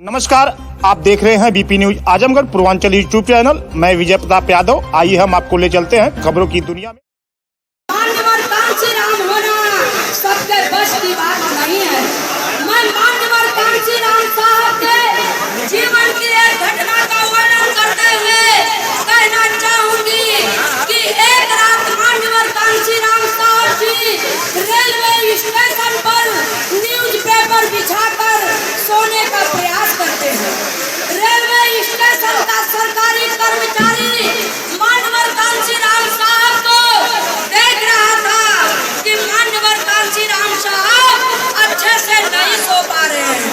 नमस्कार, आप देख रहे हैं BP news Azamgarh Purvanchal YouTube channel. मैं विजय प्रताप यादव। आइए हम आपको ले चलते हैं खबरों की दुनिया में। मान्यवर कांशीराम होना सबके बस की बात नहीं है। मैं मान्यवर कांशीराम साहब के जीवन की एक घटना का वर्णन करते हुए कहना चाहूंगी कि एक रात मान्यवर कांशीराम साहब जी रेलवे स्टेशन पर न्यूज़पेपर बिछाकर सोने का प्रयास करते हैं। रेलवे स्टेशन का सरकारी कर्मचारी मान्यवर कांशीराम साहब को देख रहा था कि मान्यवर कांशीराम साहब अच्छे से नहीं सो पा रहे हैं।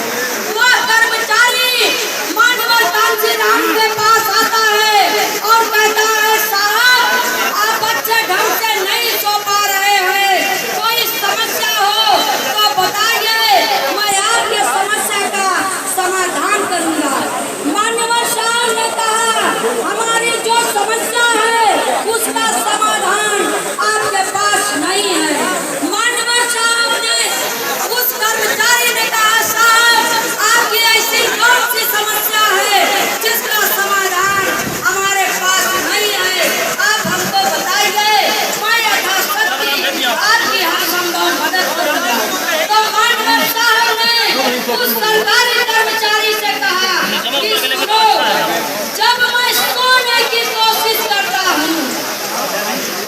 वह कर्मचारी मान्यवर कांशीराम के पास आता है और कहता है, साहब आप अच्छे ढंग से नहीं सो पा रहे हैं, कोई समस्या हो तो बताइए, मैं आपकी समस्या का समाधान करूंगा। मान्यवर साहब ने कहा, हमारी जो समस्या है उसका समाधान आपके पास नहीं है। मान्यवर साहब ने उस कर्मचारी ने कहा, साहब आपकी ऐसी कौन सी समस्या है जिसका समाधान हमारे पास नहीं है, आप हमको बताइए, मैं यथाशक्ति आपकी हर संभव मदद करूंगा। तो मान्यवर साहब ने उस सरकारी कर्मचारी से कहा कि सुनो, जब मैं सोने की कोशिश करता हूँ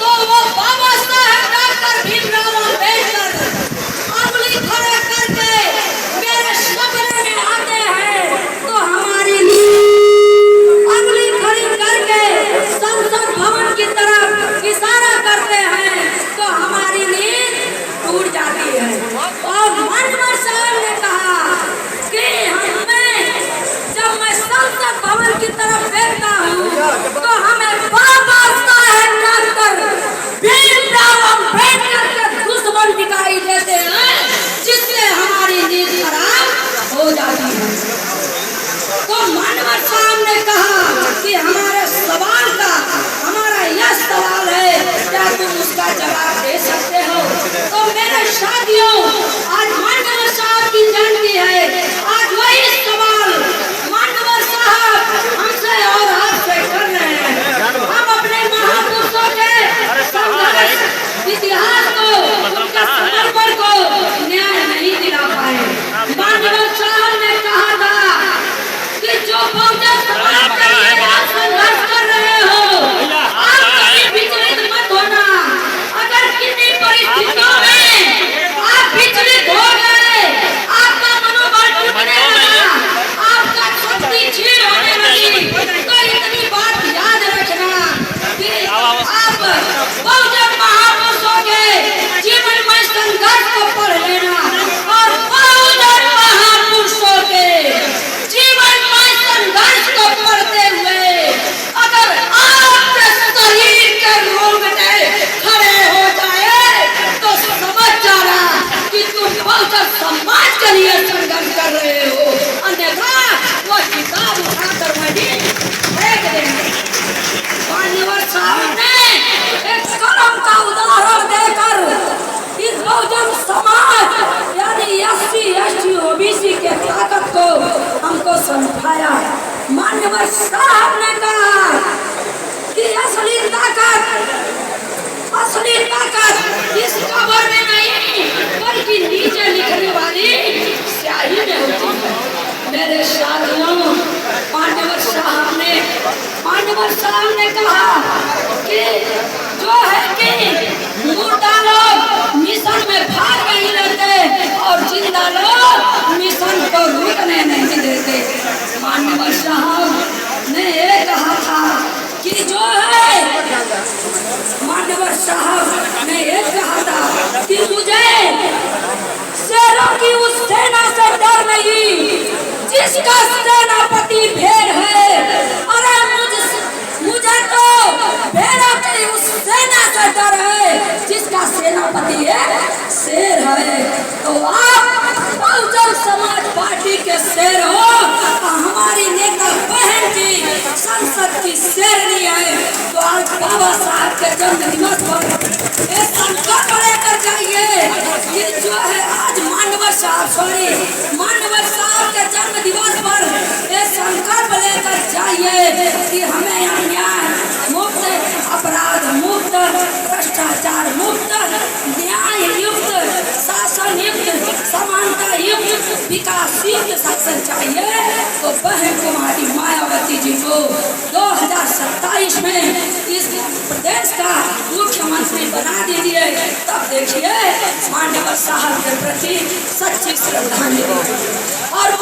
तो वो बाबा साहेब डॉक्टर भीमराव अम्बेडकर उंगली खड़े करके मेरे सपने में आते हैं, तो हमारी उंगली खड़ी करके संसद भवन की तरफ इशारा करते हैं, तो हमारी नींद टूट जाती है। और मान्यवर साहब ने कहा कि जब मैं संसद भवन की तरफ देखता हूँ तो हमें बाबा साहेब डॉक्टर भीमराव अम्बेडकर के दुश्मन दिखाई देते हैं, जिससे हमारी नींद खराब हो जाती है। तो मान्यवर साहब ने कहा कि हमारे सवाल का हमारा यह सवाल है, क्या तुम उसका जवाब दे सकते हो? तो मेरे साथियों, आज मान्यवर साहब की जयंती है। आज वही सवाल मान्यवर साहब हमसे और आपसे कर रहे हैं। हम अपने महापुरुषों के संघर्ष इतिहास को, उनके समर्पण को न्याय नहीं दिला पाए। मान्यवर साहब ने कहा था कि जो बहुजन समाज के लिए आप संघर्ष कर रहे हो, आप कभी विचलित मत होना। अगर किसी परिस्थितियों में आप विचलित हो गए, आपका मनोबल टूटने लगा, आपका शक्ति क्षीण होने लगी, तो इतनी बात याद रखना कि आप बहुजन महापुरुषों के जीवन में संघर्ष को पढ़ लेना और बहुजन महापुरुषों के जीवन में संघर्ष को पढ़ते हुए अगर आपके शरीर के रोंगटे खड़े हो जाए तो समझ जाना कि तुम बहुजन समाज के लिए संघर्ष कर रहे हो, अन्यथा वो किताब उठाकर वहीं फेंक देंगे। मान्यवर साहब ने एक कलम का उदाहरण देकर इस बहुजन समाज यानी SC, ST, OBC के ताकत को हमको समझाया। मान्यवर साहब ने कहा कि असली ताकत इस कवर में नहीं बल्कि नीचे लिखने वाली स्याही में होती है। मेरे साथियों, मान्यवर साहब ने कहा कि जो है कि मुर्दा लोग मिशन में भाग नहीं लेते और जिंदा लोग मिशन को रुकने नहीं देते। मान्यवर साहब ने ये कहा था कि जो है, मान्यवर साहब ने ये कहा था कि मुझे शेरों की उस सेना से डर नहीं जिसका सेनापति भेड़ है। अरे मुझे तो भेड़ों की उस सेना से डर है जिसका सेनापति है शेर है। तो आप बहुजन समाज पार्टी के शेर हो, हमारी नेता बहन जी संसद की शेरनी है। तो आज बाबा साहब के जन्म दिवस पर एक संकल्प लेकर जाइए कि जो है आज मान्यवर साहब के जन्म दिवस पर शासन चाहिए तो बहन कुमारी मायावती जी को 2027 में इस प्रदेश का मुख्यमंत्री बना दीजिए। तब देखिए मान्यवर साहब के प्रति सच्ची श्रद्धांजलि। और